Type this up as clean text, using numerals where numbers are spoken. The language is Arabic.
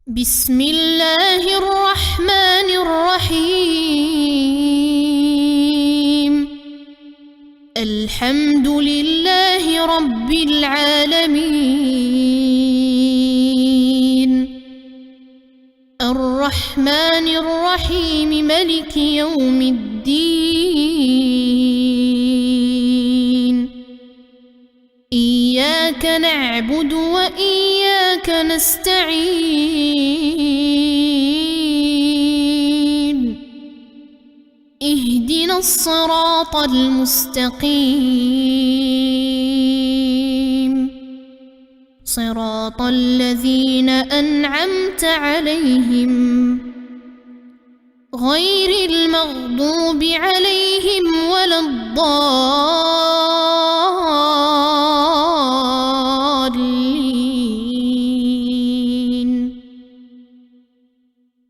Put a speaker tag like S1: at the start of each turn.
S1: بسم الله الرحمن الرحيم. الحمد لله رب العالمين. الرحمن الرحيم ملك يوم الدين. إياك نعبد وإياك نستعين. اهدنا الصراط المستقيم، صراط الذين أنعمت عليهم غير المغضوب عليهم ولا الضالين.